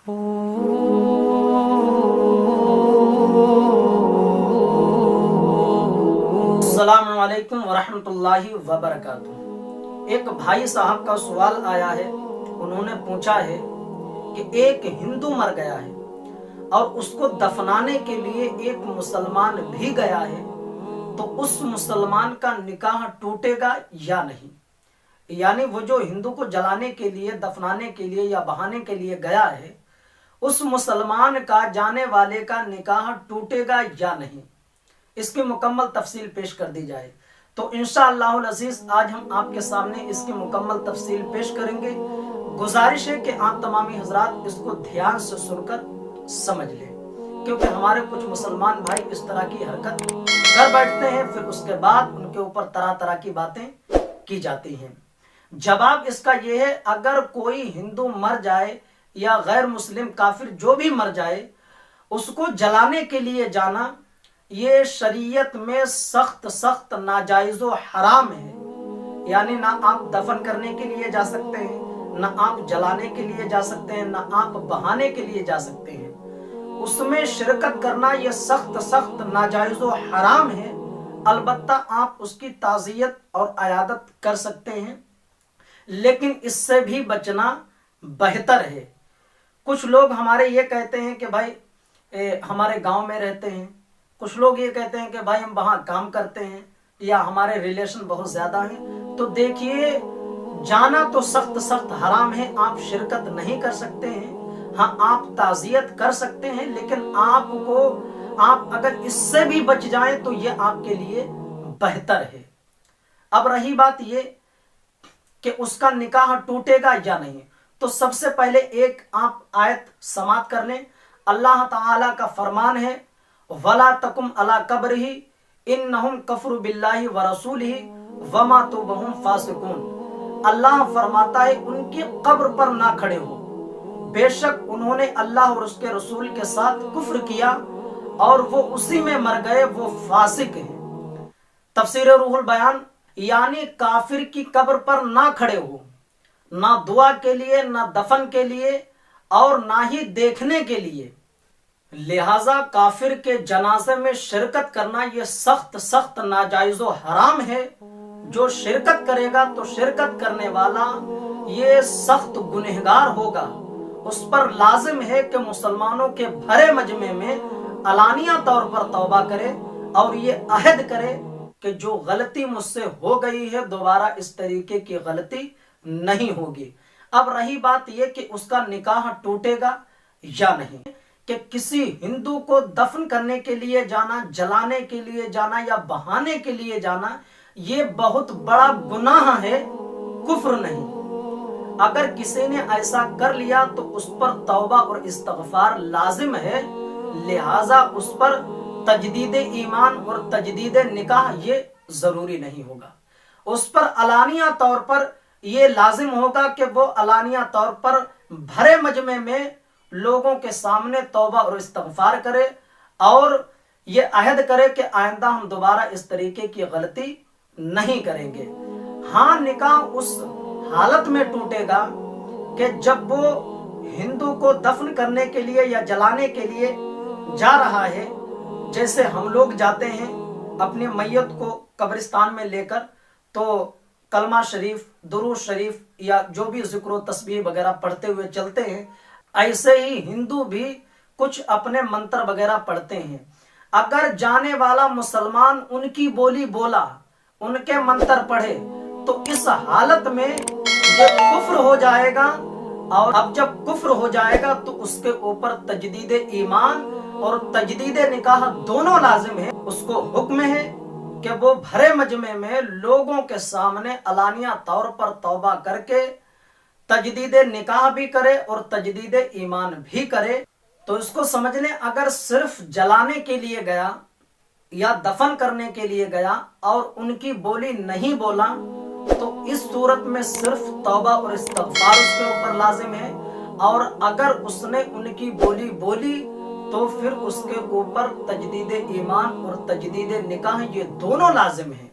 अस्सलामु अलैकुम वरहमतुल्लाहि वबरकातुहू। एक भाई साहब का सवाल आया है। उन्होंने पूछा है कि एक हिंदू मर गया है और उसको दफनाने के लिए एक मुसलमान भी गया है, तो उस मुसलमान का निकाह टूटेगा या नहीं। यानी वो जो हिंदू को जलाने के लिए, दफनाने के लिए या बहाने के लिए गया है, उस मुसलमान का जाने वाले का निकाह टूटेगा या नहीं, इसकी मुकम्मल तफसील पेश कर दी जाए। तो इंशाअल्लाहुल अज़ीज़ आज हम आपके सामने इसकी मुकम्मल तफसील पेश करेंगे। गुजारिश है कि आप तमामी हजरात इसको ध्यान से सुनकर समझ लें, क्योंकि हमारे कुछ मुसलमान भाई इस तरह की हरकत कर बैठते हैं, फिर उसके बाद उनके ऊपर तरह तरह की बातें की जाती हैं। जवाब इसका यह है, अगर कोई हिंदू मर जाए या गैर मुस्लिम काफिर जो भी मर जाए, उसको जलाने के लिए जाना ये शरीयत में सख्त नाजायज़ व हराम है। यानी ना आप दफन करने के लिए जा सकते हैं, ना आप जलाने के लिए जा सकते हैं, ना आप बहाने के लिए जा सकते हैं। उसमें शिरकत करना ये सख्त नाजायज़ व हराम है। अलबत्ता आप उसकी ताज़ियत और अयादत कर सकते हैं, लेकिन इससे भी बचना बेहतर है। कुछ लोग हमारे ये कहते हैं कि भाई हमारे गांव में रहते हैं, कुछ लोग ये कहते हैं कि भाई हम वहाँ काम करते हैं या हमारे रिलेशन बहुत ज़्यादा हैं। तो देखिए, जाना तो सख्त हराम है, आप शिरकत नहीं कर सकते हैं। हाँ, आप ताज़ियत कर सकते हैं, लेकिन आप अगर इससे भी बच जाएं तो ये आपके लिए बेहतर है। अब रही बात ये कि उसका निकाह टूटेगा या नहीं, तो सबसे पहले एक आप आयत समाप्त कर लें। अल्लाह ताला का फरमान है, वला तकुम अला कब्रिही इन्नहुम कफरू बिल्लाहि व रसूलिही वमा तुबहुम फासिकून। अल्लाह फरमाता है, उनकी कब्र पर ना खड़े हो, बेशक उन्होंने अल्लाह और उसके रसूल के साथ कुफ्र किया और वो उसी में मर गए, वो फासिक हैं। तफसीर रूहुल बयान, यानी काफिर की कब्र पर ना खड़े हो, ना दुआ के लिए, ना दफन के लिए और ना ही देखने के लिए। लिहाजा काफिर के जनाजे में शिरकत करना यह सख्त नाजायज़ व हराम है। जो शिरकत करेगा तो शिरकत करने वाला ये सख्त गुनहगार होगा। उस पर लाजिम है कि मुसलमानों के भरे मजमे में अलानिया तौर पर तौबा करे और ये अहद करे कि जो गलती मुझसे हो गई है दोबारा इस तरीके की गलती नहीं होगी। अब रही बात यह कि उसका निकाह टूटेगा या नहीं, कि किसी हिंदू को दफन करने के लिए जाना, जलाने के लिए जाना या बहाने के लिए जाना, ये बहुत बड़ा गुनाह है, कुफ्र नहीं। अगर किसी ने ऐसा कर लिया तो उस पर तौबा और इस्तगफार लाजिम है। लिहाजा उस पर तजदीद ईमान और तजदीद निकाह ये जरूरी नहीं होगा। उस पर अलानिया तौर पर ये लाजिम होगा कि वो अलानिया तौर पर भरे मजमे में लोगों के सामने तौबा और इस्तगफार करे और ये अहद करे कि आइंदा हम दोबारा इस तरीके की गलती नहीं करेंगे। हाँ, निकाह उस हालत में टूटेगा कि जब वो हिंदू को दफन करने के लिए या जलाने के लिए जा रहा है। जैसे हम लोग जाते हैं अपने मैयत को कब्रिस्तान में लेकर, तो कलमा शरीफ, दुरूद शरीफ या जो भी जिक्र तस्बीह वगैरह पढ़ते हुए चलते हैं। ऐसे ही हिंदू भी कुछ अपने मंत्र वगैरह पढ़ते हैं। अगर जाने वाला मुसलमान उनकी बोली बोला, उनके मंत्र पढ़े, तो इस हालत में ये कुफ्र हो जाएगा। और अब जब कुफ्र हो जाएगा तो उसके ऊपर तजदीद ईमान और तजदीद निकाह दोनों लाजिम है। उसको हुक्म है कि वो भरे मजमे में लोगों के सामने अलानिया तौर पर तौबा करके तजदीद निकाह भी करे और तजदीद ईमान भी करे। तो इसको समझ लें, अगर सिर्फ जलाने के लिए गया या दफन करने के लिए गया और उनकी बोली नहीं बोला, तो इस सूरत में सिर्फ तौबा और इस्तगफार उसके ऊपर लाजिम है। और अगर उसने उनकी बोली बोली तो फिर उसके ऊपर तजदीद ईमान और तजदीद निकाह ये दोनों लाजिम है।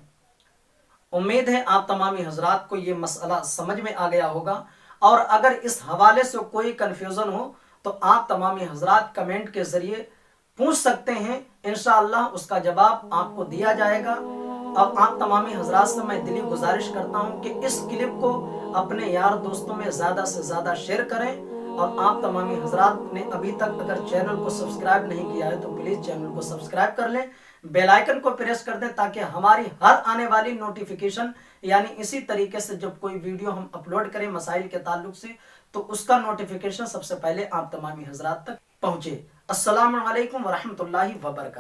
उम्मीद है आप तमामी हजरात को ये मसला समझ में आ गया होगा। और अगर इस हवाले से कोई कंफ्यूजन हो تو آپ تمامی حضرات کمنٹ کے ذریعے پوچھ سکتے ہیں، انشاءاللہ اس کا جواب آپ کو دیا جائے گا۔ اب آپ تمامی حضرات سے میں دلی گزارش کرتا ہوں کہ اس کلپ کو اپنے یار دوستوں میں زیادہ سے زیادہ شیئر کریں، اور آپ تمامی حضرات نے ابھی تک اگر چینل کو سبسکرائب نہیں کیا ہے تو پلیز چینل کو سبسکرائب کر لیں، بیل آئیکن کو پریس کر دیں تاکہ ہماری ہر آنے والی نوٹیفیکیشن یعنی اسی طریقے سے جب کوئی ویڈیو ہم اپلوڈ کریں مسائل کے تعلق سے تو اس کا نوٹیفیکیشن سب سے پہلے آپ تمامی حضرات تک پہنچے۔ السلام علیکم ورحمۃ اللہ وبرکاتہ۔